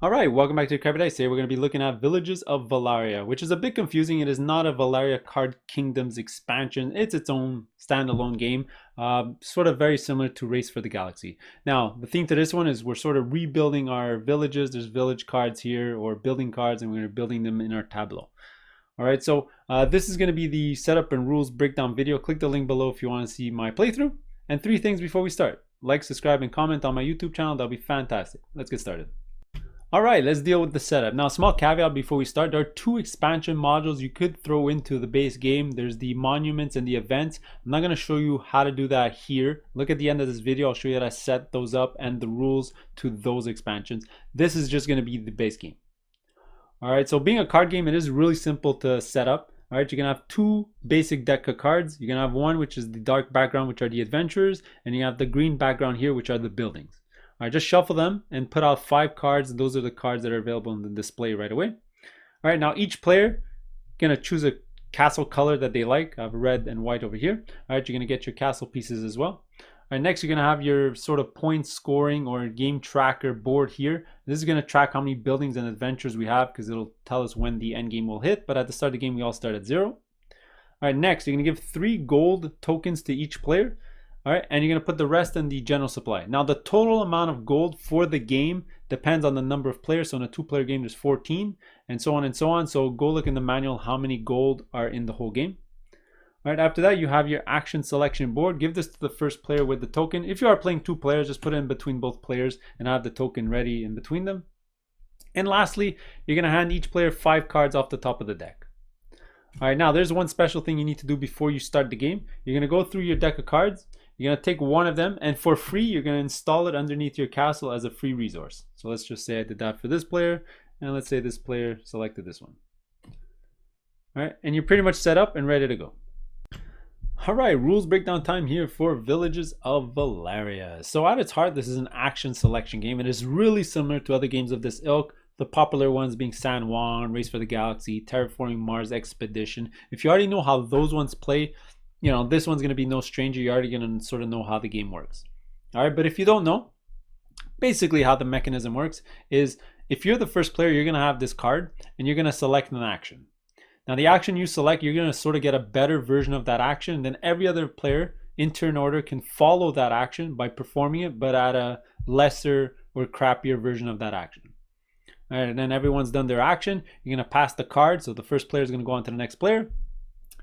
All right, welcome back to Crabby. Today we're going to be looking at Villages of Valeria, which is a bit confusing. It is not a Valeria Card Kingdoms expansion. It's its own standalone game, sort of very similar to Race for the Galaxy. Now, the theme to this one is we're sort of rebuilding our villages. There's village cards here or building cards, and we're building them in our tableau. All right, so this is going to be the setup and rules breakdown video. Click the link below if you want to see my playthrough. And 3 things before we start. Like, subscribe, and comment on my YouTube channel. That'll be fantastic. Let's get started. All right, let's deal with the setup. Now, small caveat before we start, there are 2 expansion modules you could throw into the base game. There's the monuments and the events. I'm not going to show you how to do that here. Look at the end of this video. I'll show you how to set those up and the rules to those expansions. This is just going to be the base game. All right, so being a card game, it is really simple to set up. All right, you're going to have 2 basic deck of cards. You're going to have one, which is the dark background, which are the adventurers, and you have the green background here, which are the buildings. All right, just shuffle them and put out 5 cards. Those are the cards that are available in the display right away. All right, now each player gonna choose a castle color that they like. I have red and white over here. All right, you're gonna get your castle pieces as well. All right, next you're gonna have your sort of point scoring or game tracker board here. This is gonna track how many buildings and adventures we have because it'll tell us when the end game will hit. But at the start of the game, we all start at 0. All right, next you're gonna give 3 gold tokens to each player. All right, and you're going to put the rest in the general supply. Now, the total amount of gold for the game depends on the number of players. So in a 2-player game, there's 14, and so on and so on. So go look in the manual how many gold are in the whole game. All right, after that, you have your action selection board. Give this to the first player with the token. If you are playing 2 players, just put it in between both players and have the token ready in between them. And lastly, you're going to hand each player 5 cards off the top of the deck. All right, now there's one special thing you need to do before you start the game. You're going to go through your deck of cards. You're going to take one of them, and for free, you're going to install it underneath your castle as a free resource. So let's just say I did that for this player, and let's say this player selected this one. All right, and you're pretty much set up and ready to go. All right, rules breakdown time here for Villages of Valeria. So at its heart, this is an action selection game. It is really similar to other games of this ilk. The popular ones being San Juan, Race for the Galaxy, Terraforming Mars Expedition. If you already know how those ones play, you know, this one's going to be no stranger. You're already going to sort of know how the game works. All right, but if you don't know, basically how the mechanism works is if you're the first player, you're going to have this card and you're going to select an action. Now, the action you select, you're going to sort of get a better version of that action. And then every other player in turn order can follow that action by performing it, but at a lesser or crappier version of that action. All right, and then everyone's done their action. You're going to pass the card. So the first player is going to go on to the next player.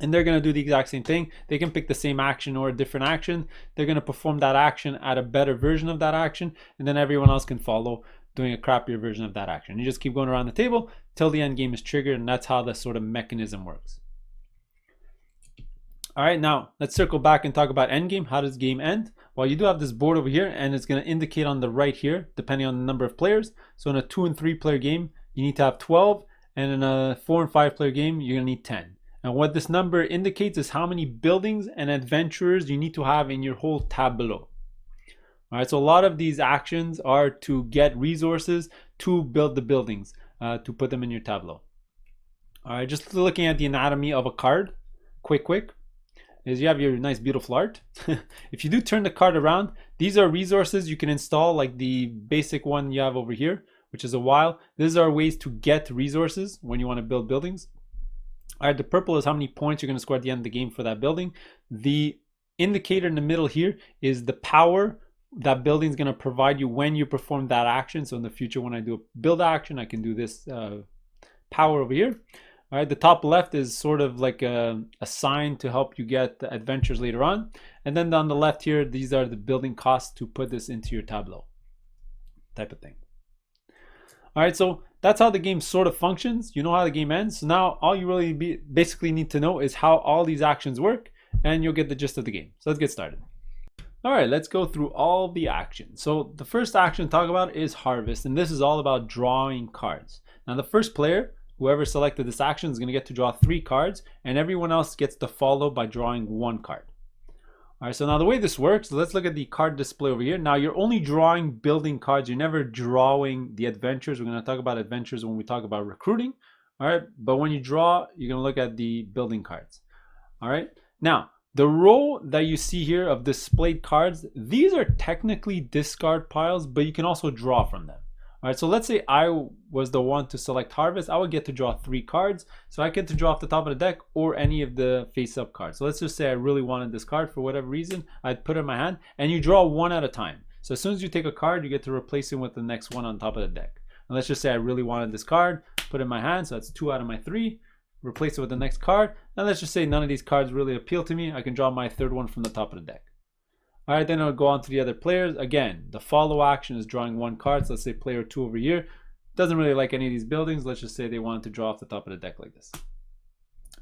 And they're going to do the exact same thing. They can pick the same action or a different action. They're going to perform that action at a better version of that action. And then everyone else can follow doing a crappier version of that action. You just keep going around the table till the end game is triggered. And that's how the sort of mechanism works. All right, now let's circle back and talk about end game. How does game end? Well, you do have this board over here, and it's going to indicate on the right here, depending on the number of players. So in a 2- and 3-player game, you need to have 12. And in a 4- and 5-player game, you're going to need 10. And what this number indicates is how many buildings and adventurers you need to have in your whole tableau. All right, so a lot of these actions are to get resources to build the buildings, to put them in your tableau. All right, just looking at the anatomy of a card, quick, is you have your nice beautiful art. If you do turn the card around, these are resources you can install, like the basic one you have over here, which is a while. These are ways to get resources when you want to build buildings. All right, the purple is how many points you're going to score at the end of the game for that building. The indicator in the middle here is the power that building is going to provide you when you perform that action. So in the future, when I do a build action, I can do this power over here. All right, the top left is sort of like a sign to help you get the adventures later on. And then on the left here, these are the building costs to put this into your tableau type of thing. All right, so that's how the game sort of functions. You know how the game ends. So now all you really basically need to know is how all these actions work, and you'll get the gist of the game. So let's get started. All right, let's go through all the actions. So the first action to talk about is harvest, and this is all about drawing cards. Now the first player, whoever selected this action, is going to get to draw 3 cards, and everyone else gets to follow by drawing 1 card. All right, so now the way this works, let's look at the card display over here. Now you're only drawing building cards. You're never drawing the adventures. We're going to talk about adventures when we talk about recruiting. All right, but when you draw, you're going to look at the building cards. All right, now the row that you see here of displayed cards, these are technically discard piles, but you can also draw from them. All right, so let's say I was the one to select harvest. I would get to draw 3 cards. So I get to draw off the top of the deck or any of the face-up cards. So let's just say I really wanted this card for whatever reason. I'd put it in my hand, and you draw 1 at a time. So as soon as you take a card, you get to replace it with the next one on top of the deck. And let's just say I really wanted this card, put it in my hand, so that's 2 out of my 3. Replace it with the next card. And let's just say none of these cards really appeal to me. I can draw my 3rd one from the top of the deck. All right, then I'll go on to the other players. Again, the follow action is drawing 1 card. So let's say player 2 over here doesn't really like any of these buildings. Let's just say they wanted to draw off the top of the deck like this.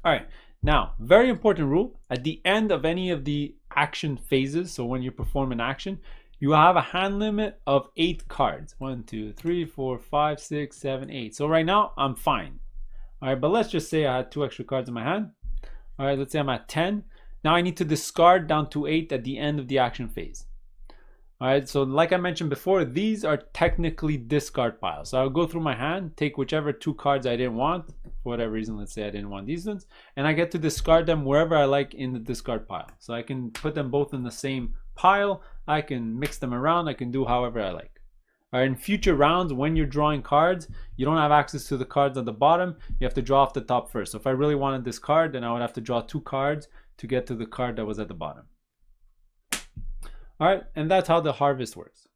All right, now, very important rule. At the end of any of the action phases, so when you perform an action, you have a hand limit of 8 cards. 1, 2, 3, 4, 5, 6, 7, 8. So right now, I'm fine. All right, but let's just say I had 2 extra cards in my hand. All right, let's say I'm at 10. Now I need to discard down to 8 at the end of the action phase. All right, so like I mentioned before, these are technically discard piles. So I'll go through my hand, take whichever 2 cards I didn't want, for whatever reason. Let's say I didn't want these ones, and I get to discard them wherever I like in the discard pile. So I can put them both in the same pile. I can mix them around. I can do however I like. All right, in future rounds, when you're drawing cards, you don't have access to the cards on the bottom. You have to draw off the top first. So if I really wanted this card, then I would have to draw 2 cards to get to the card that was at the bottom. All right, and that's how the harvest works.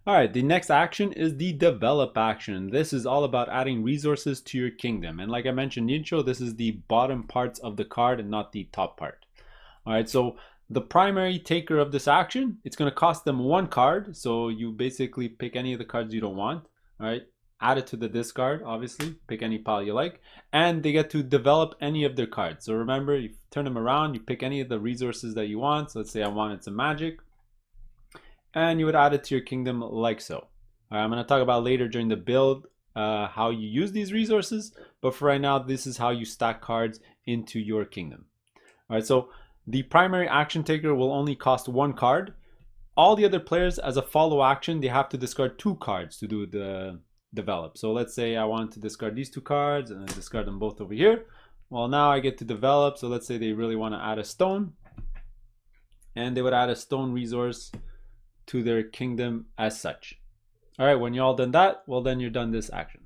All right, the next action is the develop action. This is all about adding resources to your kingdom. And like I mentioned in the intro, this is the bottom parts of the card and not the top part. All right, so the primary taker of this action, it's going to cost them 1 card. So you basically pick any of the cards you don't want. All right, add it to the discard, obviously, pick any pile you like, and they get to develop any of their cards. So remember, you turn them around, you pick any of the resources that you want. So let's say I wanted some magic, and you would add it to your kingdom like so. All right, I'm going to talk about later during the build how you use these resources, but for right now, this is how you stack cards into your kingdom. All right, so the primary action taker will only cost 1 card. All the other players, as a follow action, they have to discard 2 cards to do the develop. So let's say I want to discard these 2 cards and discard them both over here. Well, now I get to develop. So let's say they really want to add a stone, and they would add a stone resource to their kingdom as such. All right, when you're all done that, well, then you're done this action.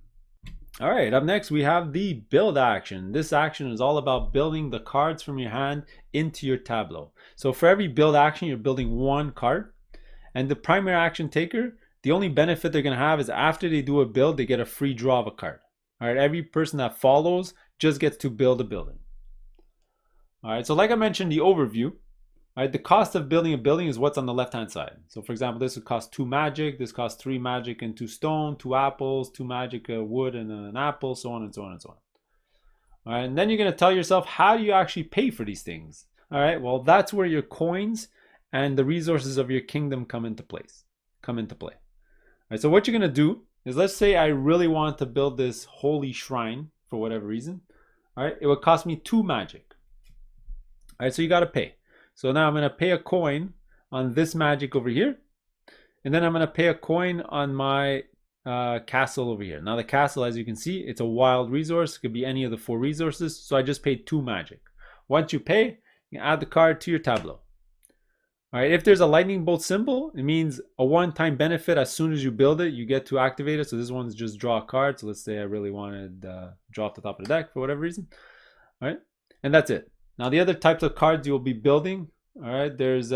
All right, up next we have the build action. This action is all about building the cards from your hand into your tableau. So for every build action, you're building 1 card, and the primary action taker, the only benefit they're going to have is after they do a build, they get a free draw of a card. All right, every person that follows just gets to build a building. All right, so like I mentioned, the overview, right, the cost of building a building is what's on the left-hand side. So for example, this would cost 2 magic, this costs 3 magic and 2 stone, 2 apples, 2 magic, wood and an apple, so on and so on and so on. All right, and then you're going to tell yourself, how do you actually pay for these things? All right, well, that's where your coins and the resources of your kingdom come into play. All right, so what you're going to do is, let's say I really want to build this holy shrine for whatever reason. All right, it would cost me 2 magic. All right, so you got to pay. So now I'm going to pay a coin on this magic over here. And then I'm going to pay a coin on my castle over here. Now the castle, as you can see, it's a wild resource. It could be any of the 4 resources. So I just paid 2 magic. Once you pay, you add the card to your tableau. All right, if there's a lightning bolt symbol, it means a one-time benefit. As soon as you build it, you get to activate it. So this one's just draw a card. So let's say I really wanted draw off the top of the deck for whatever reason. All right, and that's it. Now the other types of cards you'll be building, all right, there's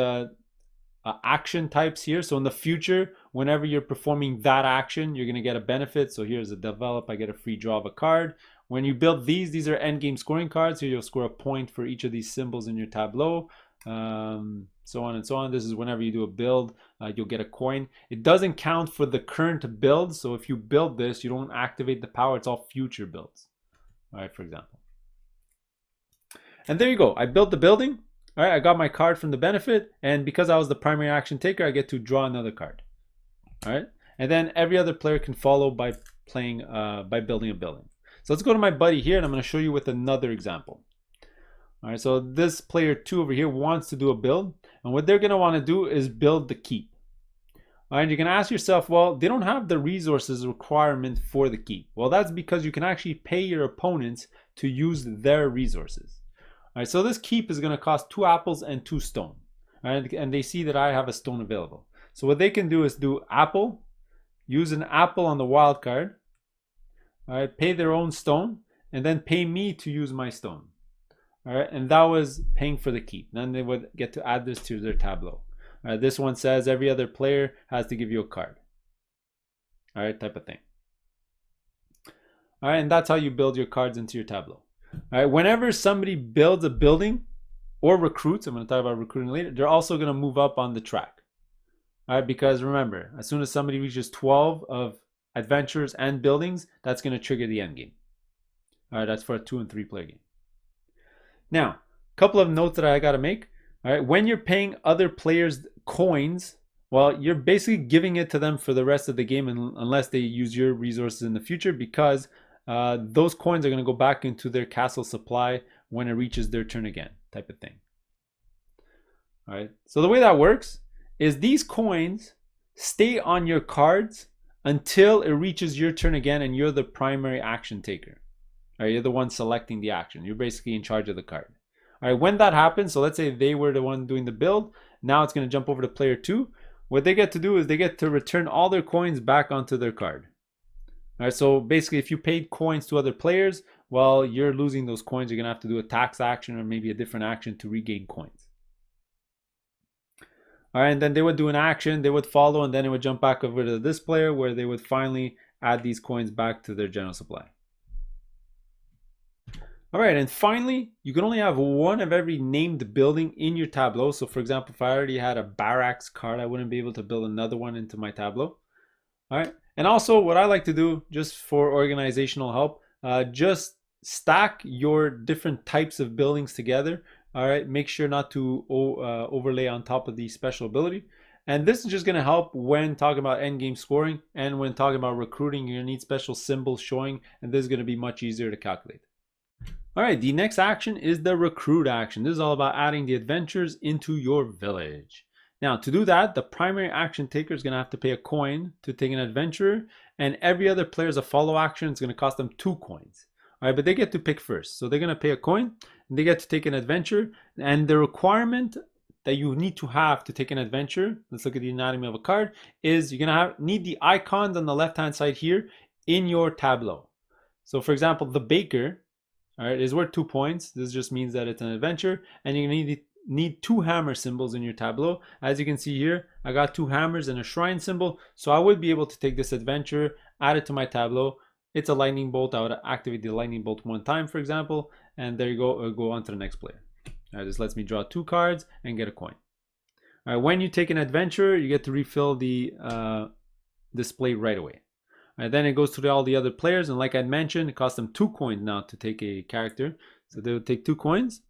action types here. So in the future, whenever you're performing that action, you're going to get a benefit. So here's a develop, I get a free draw of a card. When you build these are end game scoring cards. Here you'll score a point for each of these symbols in your tableau, so on and so on. This is whenever you do a build, you'll get a coin. It doesn't count for the current build. So if you build this, you don't activate the power. It's all future builds, all right, for example. And there you go. I built the building. All right, I got my card from the benefit, and because I was the primary action taker, I get to draw another card. All right, and then every other player can follow by playing by building a building. So let's go to my buddy here, and I'm going to show you with another example. All right, so this player 2 over here wants to do a build, and what they're going to want to do is build the keep. All right, you can ask yourself, well, they don't have the resources requirement for the keep. Well, that's because you can actually pay your opponents to use their resources. All right, so this keep is going to cost 2 apples and 2 stone. All right, and they see that I have a stone available. So what they can do is do apple, use an apple on the wild card, all right, pay their own stone, and then pay me to use my stone. All right, and that was paying for the keep. Then they would get to add this to their tableau. All right, this one says every other player has to give you a card. All right, type of thing. All right, and that's how you build your cards into your tableau. All right, whenever somebody builds a building or recruits, I'm going to talk about recruiting later, they're also going to move up on the track. All right, because remember, as soon as somebody reaches 12 of adventures and buildings, that's going to trigger the end game. All right, that's for a 2 and 3 player game. Now, a couple of notes that I got to make. All right, when you're paying other players coins, well, you're basically giving it to them for the rest of the game unless they use your resources in the future, because those coins are going to go back into their castle supply when it reaches their turn again, type of thing. All right, so the way that works is these coins stay on your cards until it reaches your turn again and you're the primary action taker. All right, you're the one selecting the action. You're basically in charge of the card. All right, when that happens, so let's say they were the one doing the build, now it's going to jump over to player 2. What they get to do is they get to return all their coins back onto their card. All right, so basically if you paid coins to other players, well, you're losing those coins. You're going to have to do a tax action or maybe a different action to regain coins. All right, and then they would do an action, they would follow, and then it would jump back over to this player where they would finally add these coins back to their general supply. All right, and finally, you can only have one of every named building in your tableau. So for example, if I already had a barracks card, I wouldn't be able to build another one into my tableau. All right, and also what I like to do just for organizational help, just stack your different types of buildings together. All right, make sure not to overlay on top of the special ability. And this is just going to help when talking about endgame scoring, and when talking about recruiting, you're going to need special symbols showing, and this is going to be much easier to calculate. All right, the next action is the recruit action. This is all about adding the adventures into your village. Now, to do that, the primary action taker is going to have to pay a coin to take an adventurer, and every other player is a follow action. It's going to cost them 2 coins. All right, but they get to pick first. So they're going to pay a coin, and they get to take an adventure. And the requirement that you need to have to take an adventure, let's look at the anatomy of a card, is you're going to need the icons on the left-hand side here in your tableau. So for example, the baker, all right, is worth 2 points. This just means that it's an adventure, and you're going to need 2 hammer symbols in your tableau. As you can see here, I got 2 hammers and a shrine symbol, so I would be able to take this adventure, add it to my tableau. It's a lightning bolt. I would activate the lightning bolt 1 time, for example, and there you go. I'll go on to the next player. All right, this lets me draw 2 cards and get a coin. All right, when you take an adventure, you get to refill the display right away. All right, then it goes to all the other players, and like I mentioned, it costs them 2 coins now to take a character. So they would take 2 coins,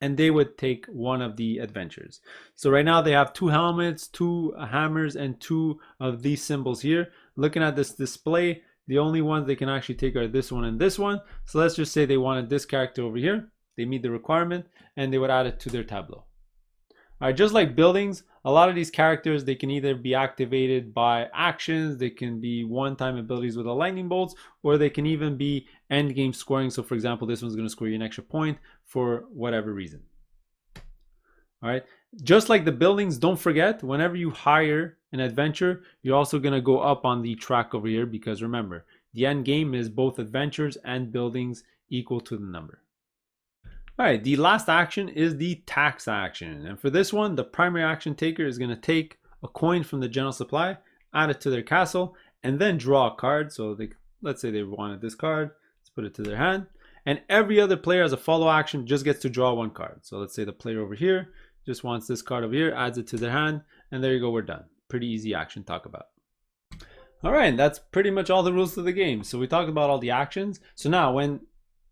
and they would take one of the adventures. So right now they have 2 helmets, 2 hammers, and 2 of these symbols here. Looking at this display, the only ones they can actually take are this one and this one. So let's just say they wanted this character over here. They meet the requirement, and they would add it to their tableau. All right, just like buildings, a lot of these characters, they can either be activated by actions, they can be one-time abilities with a lightning bolts, or they can even be end game scoring. So for example, this one's going to score you an extra point for whatever reason. All right, just like the buildings, don't forget, whenever you hire an adventure, you're also going to go up on the track over here, because remember, the end game is both adventures and buildings equal to the number. All right, the last action is the tax action. And for this one, the primary action taker is going to take a coin from the general supply, add it to their castle, and then draw a card. So let's say they wanted this card, let's put it to their hand. And every other player as a follow action just gets to draw 1 card. So let's say the player over here just wants this card over here, adds it to their hand, and there you go, we're done. Pretty easy action to talk about. All right, that's pretty much all the rules of the game. So we talked about all the actions. So now when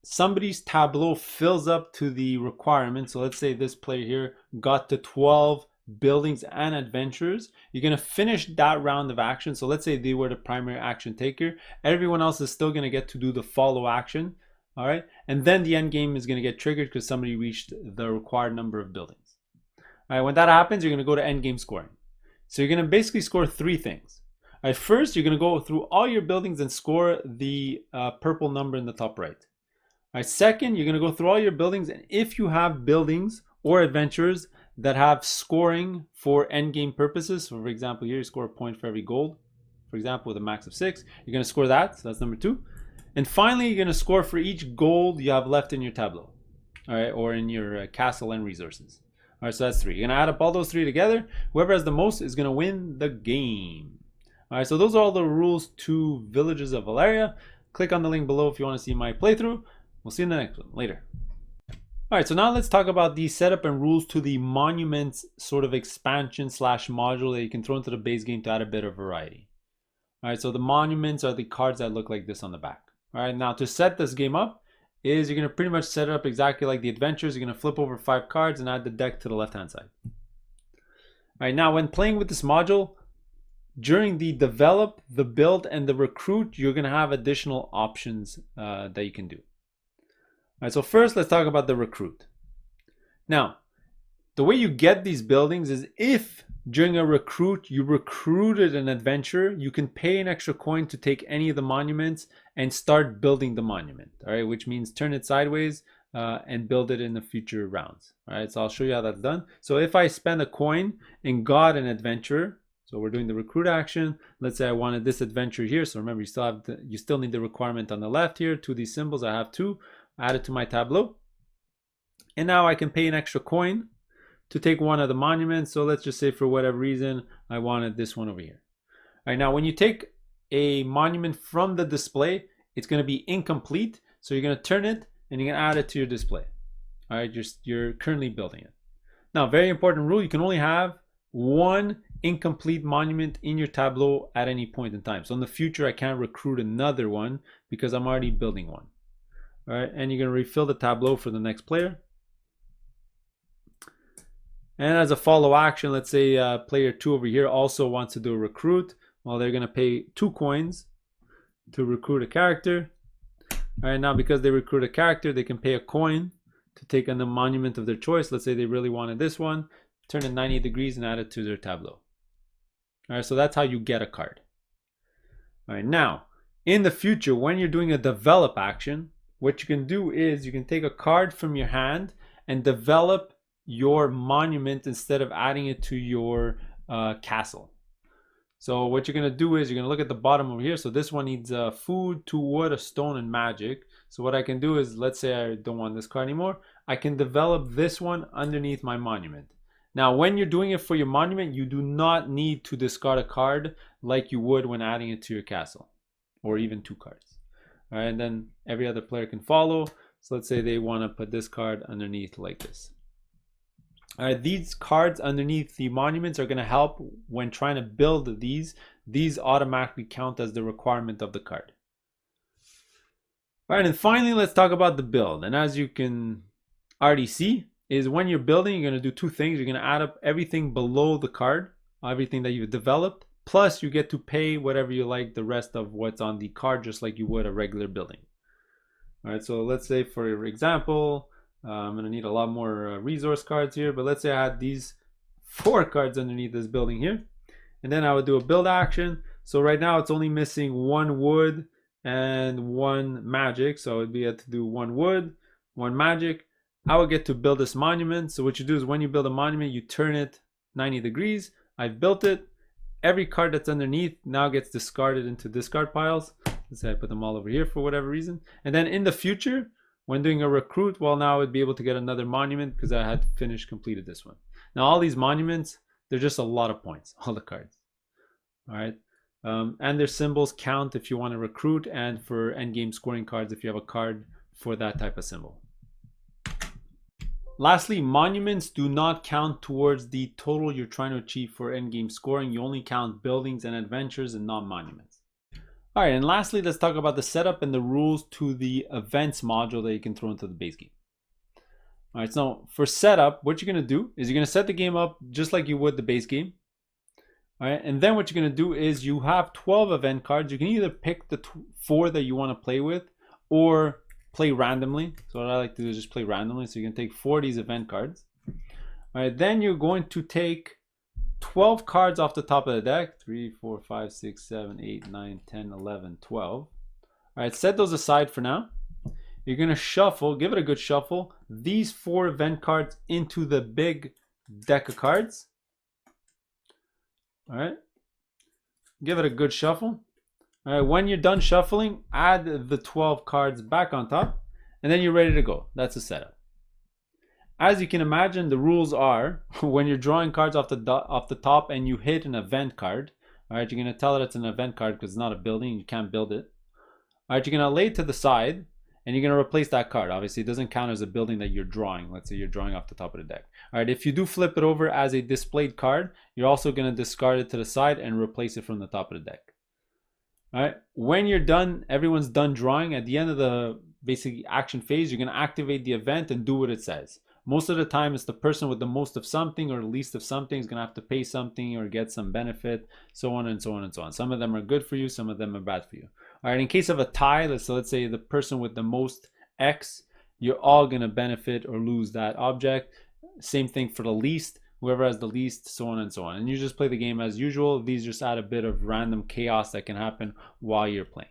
somebody's tableau fills up to the requirement, so let's say this player here got to 12 buildings and adventures, you're going to finish that round of action. So let's say they were the primary action taker, everyone else is still going to get to do the follow action. All right, and then the end game is going to get triggered because somebody reached the required number of buildings. All right, when that happens, you're going to go to end game scoring. So you're going to basically score 3 things. All right, first, you're going to go through all your buildings and score the purple number in the top right. All right, second, you're going to go through all your buildings, and if you have buildings or adventures that have scoring for end game purposes, so for example, here you score a point for every gold. for example, with a max of 6. You're going to score that, so that's number 2. And finally, you're going to score for each gold you have left in your tableau, all right, or in your castle and resources. All right, so that's 3. You're going to add up all those 3 together. Whoever has the most is going to win the game. All right, so those are all the rules to Villages of Valeria. Click on the link below if you want to see my playthrough. We'll see you in the next one. Later. All right, so now let's talk about the setup and rules to the Monuments sort of expansion slash module that you can throw into the base game to add a bit of variety. All right, so the Monuments are the cards that look like this on the back. All right, now to set this game up is you're going to pretty much set it up exactly like the Adventures. You're going to flip over 5 cards and add the deck to the left-hand side. All right, now when playing with this module, during the develop, the build, and the recruit, you're going to have additional options that you can do. All right, so first let's talk about the recruit. Now, the way you get these buildings is if during a recruit you recruited an adventurer, you can pay an extra coin to take any of the monuments and start building the monument. All right, which means turn it sideways and build it in the future rounds. All right, so I'll show you how that's done. So if I spend a coin and got an adventurer, so we're doing the recruit action. Let's say I wanted this adventure here. So remember, you still need the requirement on the left here. 2 of these symbols, I have 2. Add it to my tableau. And now I can pay an extra coin to take one of the monuments. So let's just say for whatever reason, I wanted this one over here. All right, now when you take a monument from the display, it's going to be incomplete. So you're going to turn it and you're going to add it to your display. All right, you're currently building it. Now, very important rule, you can only have 1 incomplete monument in your tableau at any point in time. So in the future, I can't recruit another one because I'm already building one. All right, and you're going to refill the tableau for the next player. And as a follow action, let's say player 2 over here also wants to do a recruit. Well, they're going to pay 2 coins to recruit a character. All right, now because they recruit a character, they can pay a coin to take on the monument of their choice. Let's say they really wanted this one. Turn it 90 degrees and add it to their tableau. All right, so that's how you get a card. All right, now in the future, when you're doing a develop action, what you can do is you can take a card from your hand and develop your monument instead of adding it to your castle. So what you're going to do is you're going to look at the bottom over here. So this one needs food, 2 wood, a stone, and magic. So what I can do is, let's say I don't want this card anymore. I can develop this one underneath my monument. Now, when you're doing it for your monument, you do not need to discard a card like you would when adding it to your castle, or even 2 cards. All right, and then every other player can follow. So let's say they want to put this card underneath like this. All right, these cards underneath the monuments are going to help when trying to build these. These automatically count as the requirement of the card. All right, and finally, let's talk about the build. And as you can already see, is when you're building, you're going to do 2 things. You're going to add up everything below the card, everything that you've developed, plus you get to pay whatever you like the rest of what's on the card, just like you would a regular building. All right, so let's say for example, I'm going to need a lot more resource cards here, but let's say I had these 4 cards underneath this building here, and then I would do a build action. So right now it's only missing 1 wood and 1 magic, so I would be able to do 1 wood, 1 magic. I would get to build this monument. So what you do is when you build a monument, you turn it 90 degrees. I've built it. Every card that's underneath now gets discarded into discard piles. Let's say I put them all over here for whatever reason. And then in the future, when doing a recruit, well, now I would be able to get another monument because I had completed this one. Now all these monuments, they're just a lot of points, all the cards. All right. And their symbols count if you want to recruit, and for endgame scoring cards if you have a card for that type of symbol. Lastly, monuments do not count towards the total you're trying to achieve for endgame scoring. You only count buildings and adventures and not monuments. All right, and lastly, let's talk about the setup and the rules to the events module that you can throw into the base game. All right, so for setup, what you're going to do is you're going to set the game up just like you would the base game. All right, and then what you're going to do is you have 12 event cards. You can either pick the 4 that you want to play with or play randomly. So what I like to do is just play randomly. So you can take 4 of these event cards. All right, then you're going to take 12 cards off the top of the deck. 3, 4, 5, 6, 7, 8, 9, 10, 11, 12. All right, set those aside for now. You're going to shuffle, give it a good shuffle, these 4 event cards into the big deck of cards. All right. Give it a good shuffle. All right, when you're done shuffling, add the 12 cards back on top, and then you're ready to go. That's the setup. As you can imagine, the rules are when you're drawing cards off the top and you hit an event card, all right, you're going to tell it it's an event card because it's not a building, you can't build it. All right, you're going to lay it to the side and you're going to replace that card. Obviously, it doesn't count as a building that you're drawing. Let's say you're drawing off the top of the deck. All right, if you do flip it over as a displayed card, you're also going to discard it to the side and replace it from the top of the deck. All right, when you're done, everyone's done drawing. At the end of the basic action phase, you're going to activate the event and do what it says. Most of the time, it's the person with the most of something or the least of something is going to have to pay something or get some benefit, so on and so on and so on. Some of them are good for you, some of them are bad for you. All right, in case of a tie, let's say the person with the most X, you're all going to benefit or lose that object. Same thing for the least, whoever has the least, so on and so on. And you just play the game as usual. These just add a bit of random chaos that can happen while you're playing.